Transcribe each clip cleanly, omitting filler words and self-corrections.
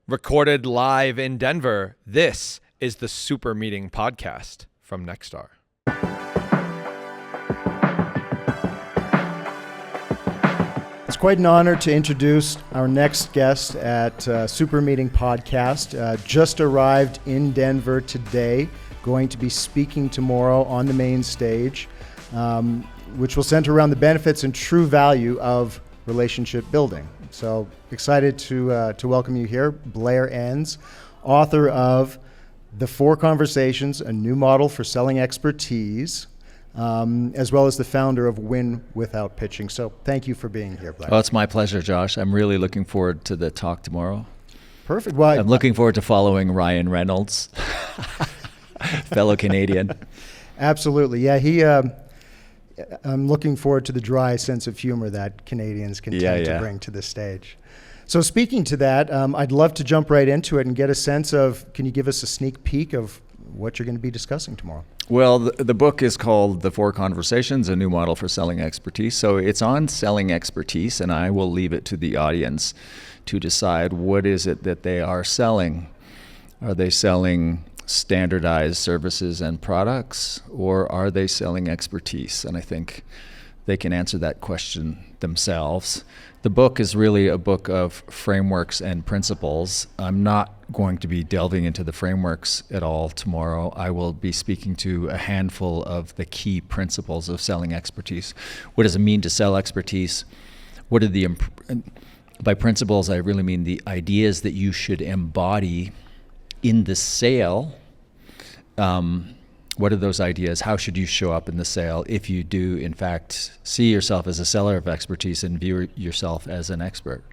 Recorded live in Denver, this is the Super Meeting Podcast from Nexstar. It's quite an honor to introduce our next guest at Super Meeting Podcast. Just arrived in Denver today, going to be speaking tomorrow on the main stage, which will center around the benefits and true value of relationship building. So excited to welcome you here, Blair Enns, author of The 4 Conversations, a new model for selling expertise, as well as the founder of Win Without Pitching. So thank you for being here, Blair. Oh, it's my pleasure, Josh. I'm really looking forward to the talk tomorrow. Perfect. Well, I'm looking forward to following Ryan Reynolds, fellow Canadian. Absolutely. Yeah, I'm looking forward to the dry sense of humor that Canadians can tend to bring to the stage. So speaking to that, I'd love to jump right into it and get a sense of, can you give us a sneak peek of what you're going to be discussing tomorrow? Well, the book is called The 4 Conversations, a new model for selling expertise. So it's on selling expertise, and I will leave it to the audience to decide what is it that they are selling. Are they selling standardized services and products, or are they selling expertise? And I think they can answer that question themselves. The book is really a book of frameworks and principles. I'm not going to be delving into the frameworks at all tomorrow. I will be speaking to a handful of the key principles of selling expertise. What does it mean to sell expertise? What are by principles, I really mean the ideas that you should embody in the sale. What are those ideas? How should you show up in the sale if you do, in fact, see yourself as a seller of expertise and view yourself as an expert?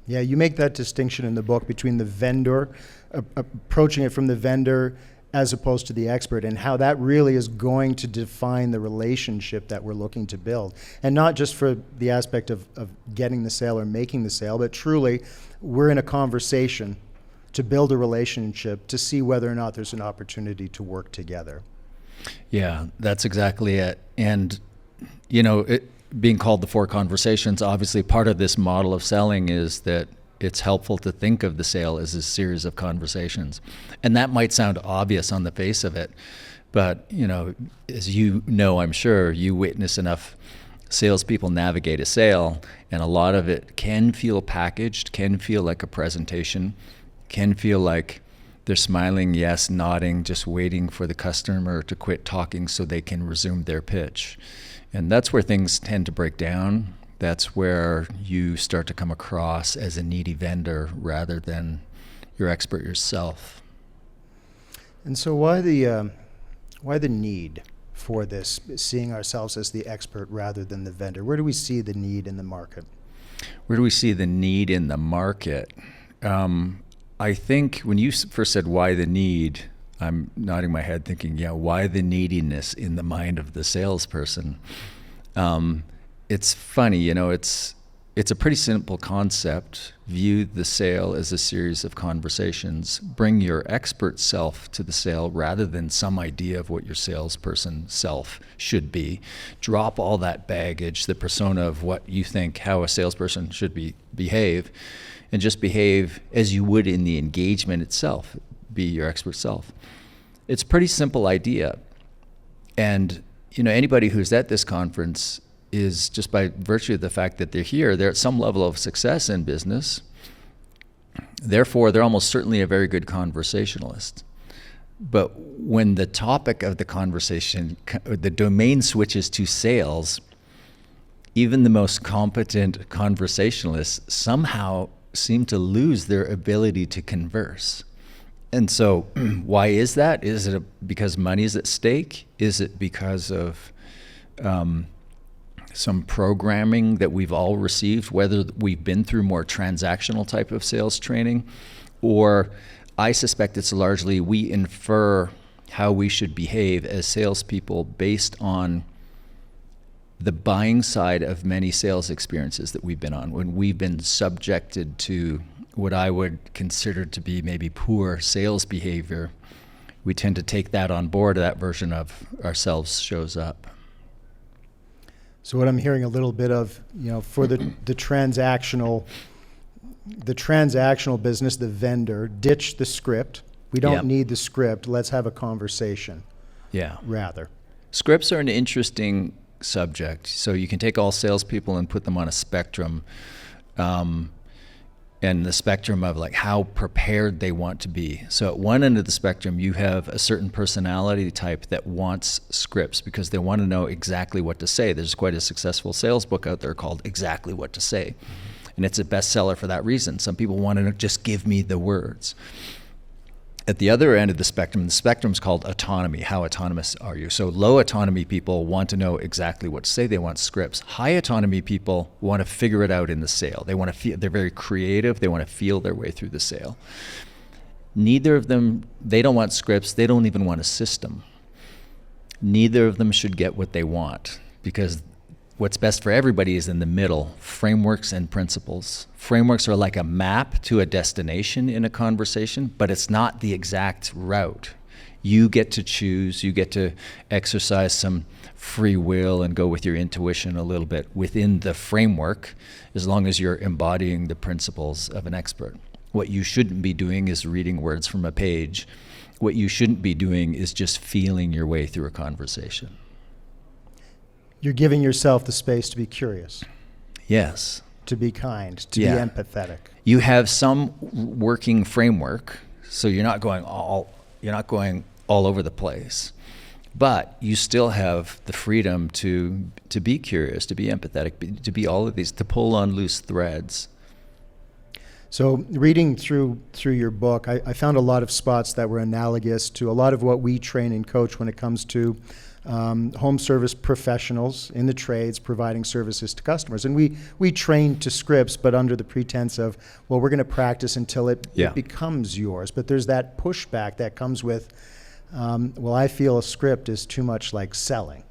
Yeah, you make that distinction in the book between the vendor, approaching it from the vendor as opposed to the expert, and how that really is going to define the relationship that we're looking to build. And not just for the aspect of getting the sale or making the sale, but truly we're in a conversation to build a relationship, to see whether or not there's an opportunity to work together. Yeah, that's exactly it. And, you know, it being called the 4 Conversations, obviously part of this model of selling is that it's helpful to think of the sale as a series of conversations. And that might sound obvious on the face of it, but, you know, as you know, I'm sure you witness enough salespeople navigate a sale, and a lot of it can feel packaged, can feel like a presentation, can feel like they're smiling, yes, nodding, just waiting for the customer to quit talking so they can resume their pitch. And that's where things tend to break down. That's where you start to come across as a needy vendor rather than your expert yourself. And so why the need for this, seeing ourselves as the expert rather than the vendor? Where do we see the need in the market? Where do we see the need in the market? I think when you first said why the need, I'm nodding my head thinking, yeah, why the neediness in the mind of the salesperson? It's funny, you know, it's a pretty simple concept. View the sale as a series of conversations. Bring your expert self to the sale rather than some idea of what your salesperson self should be. Drop all that baggage, the persona of what you think how a salesperson should behave, and just behave as you would in the engagement itself, be your expert self. It's a pretty simple idea. And, you know, anybody who's at this conference is, just by virtue of the fact that they're here, they're at some level of success in business. Therefore, they're almost certainly a very good conversationalist. But when the topic of the conversation, the domain switches to sales, even the most competent conversationalists somehow seem to lose their ability to converse. And so why is that? Is it because money is at stake? Is it because of some programming that we've all received, whether we've been through more transactional type of sales training, or I suspect it's largely we infer how we should behave as salespeople based on the buying side of many sales experiences that we've been on, when we've been subjected to what I would consider to be maybe poor sales behavior. We tend to take that on board, that version of ourselves shows up. So what I'm hearing a little bit of, you know, for the transactional the transactional business, the vendor, ditch the script. We don't Yep. need the script. Let's have a conversation, Yeah. rather. Scripts are an interesting subject. So you can take all salespeople and put them on a spectrum, and the spectrum of like how prepared they want to be. So at one end of the spectrum, you have a certain personality type that wants scripts because they want to know exactly what to say. There's quite a successful sales book out there called Exactly What to Say. And it's a bestseller for that reason. Some people want to just give me the words. At the other end of the spectrum is called autonomy. How autonomous are you? So low autonomy people want to know exactly what to say. They want scripts. High autonomy people want to figure it out in the sale. They want to feel, they're very creative. They want to feel their way through the sale. Neither of them, they don't want scripts. They don't even want a system. Neither of them should get what they want because what's best for everybody is in the middle, frameworks and principles. Frameworks are like a map to a destination in a conversation, but it's not the exact route. You get to choose, you get to exercise some free will and go with your intuition a little bit within the framework, as long as you're embodying the principles of an expert. What you shouldn't be doing is reading words from a page. What you shouldn't be doing is just feeling your way through a conversation. You're giving yourself the space to be curious, Yes. to be kind, to Yeah. be empathetic. You have some working framework, so you're not going all over the place, but you still have the freedom to be curious, to be empathetic, to be all of these, to pull on loose threads. So reading through your book, I found a lot of spots that were analogous to a lot of what we train and coach when it comes to home service professionals in the trades providing services to customers. And we train to scripts, but under the pretense of, well, we're going to practice until it becomes yours. But there's that pushback that comes with, well, I feel a script is too much like selling,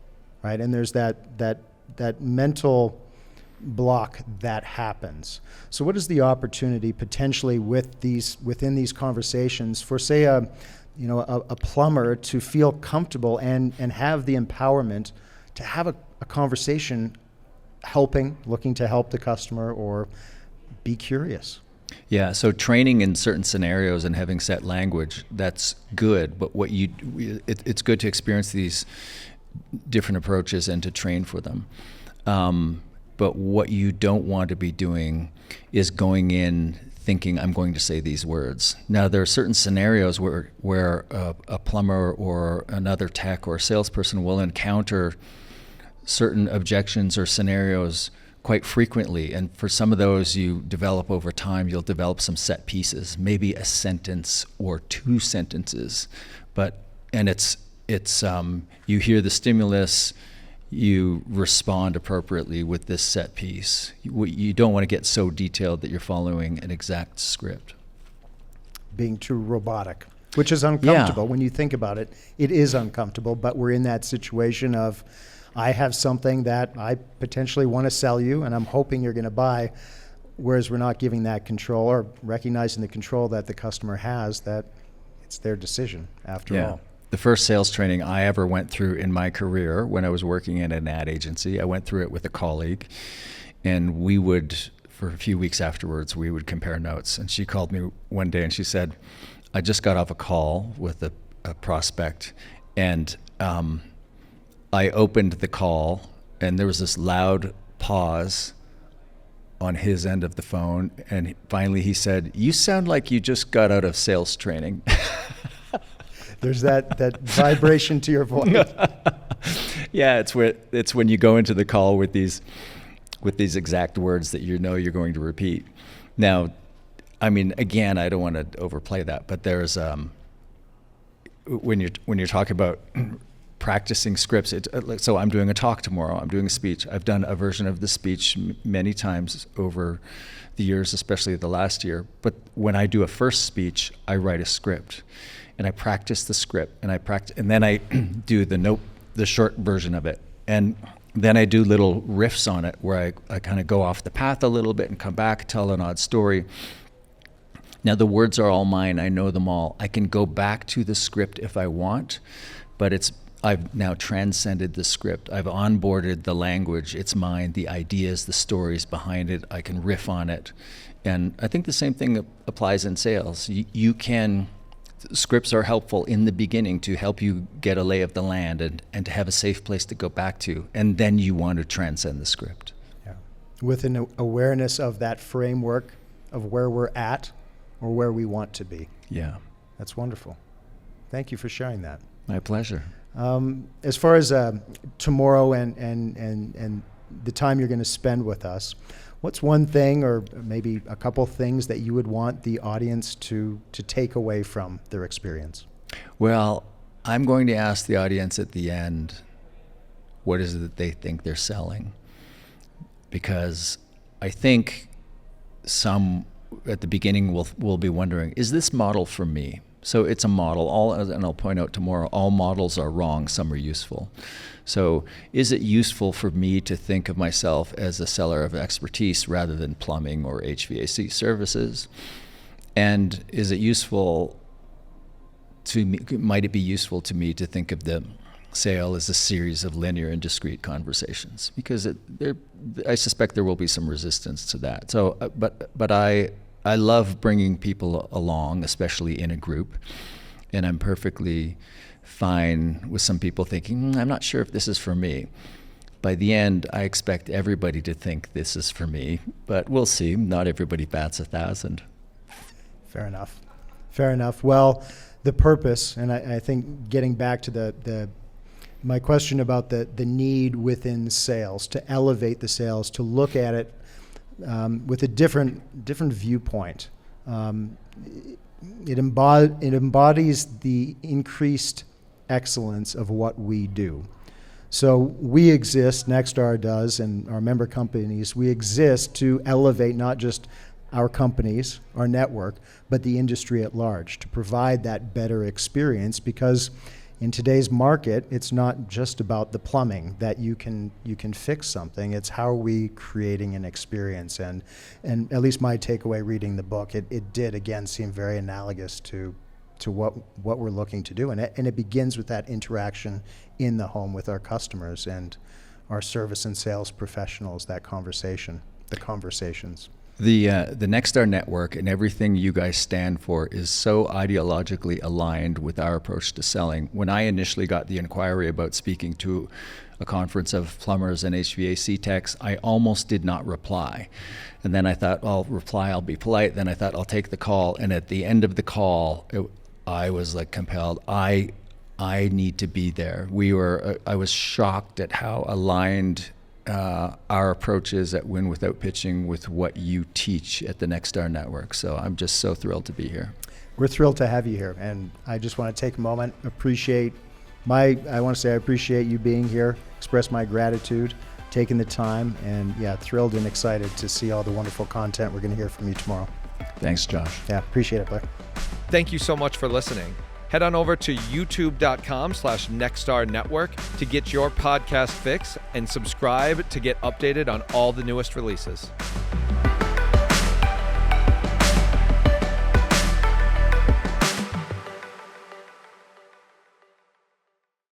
right? And there's that mental block that happens. So what is the opportunity potentially within these conversations for, say, a plumber to feel comfortable and have the empowerment to have a conversation looking to help the customer or be curious? Yeah, so training in certain scenarios and having set language, that's good, but it's good to experience these different approaches and to train for them. But what you don't want to be doing is going in thinking I'm going to say these words. Now, there are certain scenarios where a plumber or another tech or salesperson will encounter certain objections or scenarios quite frequently. And for some of those you develop over time, you'll develop some set pieces, maybe a sentence or two sentences. And it's you hear the stimulus, you respond appropriately with this set piece. You don't want to get so detailed that you're following an exact script. Being too robotic, which is uncomfortable. When you think about it, it is uncomfortable, but we're in that situation of, I have something that I potentially want to sell you and I'm hoping you're going to buy, whereas we're not giving that control or recognizing the control that the customer has, that it's their decision after all. The first sales training I ever went through in my career when I was working in an ad agency, I went through it with a colleague, and we would, for a few weeks afterwards, we would compare notes. And she called me one day and she said, I just got off a call with a prospect, and I opened the call and there was this loud pause on his end of the phone, and finally he said, "You sound like you just got out of sales training." There's that vibration to your voice. Yeah, it's when you go into the call with these exact words that you know you're going to repeat. Now, I mean, again, I don't want to overplay that, but there's when you're talking about practicing scripts, so I'm doing a talk tomorrow. I'm doing a speech. I've done a version of the speech many times over the years, especially the last year. But when I do a first speech, I write a script. And I practice the script, and then I do the short version of it, and then I do little riffs on it where I kind of go off the path a little bit and come back, tell an odd story. Now the words are all mine. I know them all. I can go back to the script if I want, but I've now transcended the script. I've onboarded the language. It's mine. The ideas, the stories behind it. I can riff on it, And I think the same thing applies in sales. Scripts are helpful in the beginning to help you get a lay of the land and to have a safe place to go back to. And then you want to transcend the script. Yeah. With an awareness of that framework of where we're at or where we want to be. Yeah. That's wonderful. Thank you for sharing that. My pleasure. As far as tomorrow and the time you're going to spend with us, what's one thing or maybe a couple things that you would want the audience to take away from their experience? Well, I'm going to ask the audience at the end, what is it that they think they're selling? Because I think some at the beginning will be wondering, is this model for me? So it's a model, and I'll point out tomorrow, all models are wrong, some are useful. So is it useful for me to think of myself as a seller of expertise rather than plumbing or HVAC services? And is it useful to me, might it be useful to me to think of the sale as a series of linear and discrete conversations? Because I suspect there will be some resistance to that. So, but I love bringing people along, especially in a group, and I'm perfectly fine with some people thinking, I'm not sure if this is for me. By the end, I expect everybody to think this is for me, but we'll see. Not everybody bats 1,000. Fair enough. Fair enough. Well, the purpose, and I think getting back to my question about the need within sales, to elevate the sales, to look at it with a different viewpoint. It embodies the increased excellence of what we do. So we exist, Nexstar does, and our member companies, we exist to elevate not just our companies, our network, but the industry at large, to provide that better experience, because in today's market, it's not just about the plumbing that you can fix something. It's how are we creating an experience, and at least my takeaway reading the book, it did again seem very analogous to what we're looking to do, and it begins with that interaction in the home with our customers and our service and sales professionals. The conversations. The Nexstar network and everything you guys stand for is so ideologically aligned with our approach to selling. When I initially got the inquiry about speaking to a conference of plumbers and HVAC techs, I almost did not reply. And then I thought, I'll reply, I'll be polite. Then I thought, I'll take the call. And at the end of the call, I was like compelled. I need to be there. I was shocked at how aligned our approach is at Win Without Pitching with what you teach at the Nexstar Network. So I'm just so thrilled to be here. We're thrilled to have you here, and I just want to take a moment, I appreciate you being here, express my gratitude, taking the time, and thrilled and excited to see all the wonderful content we're going to hear from you tomorrow. Thanks, Josh. Yeah, appreciate it, Blair. Thank you so much for listening. Head on over to youtube.com/Nexstar Network to get your podcast fix and subscribe to get updated on all the newest releases.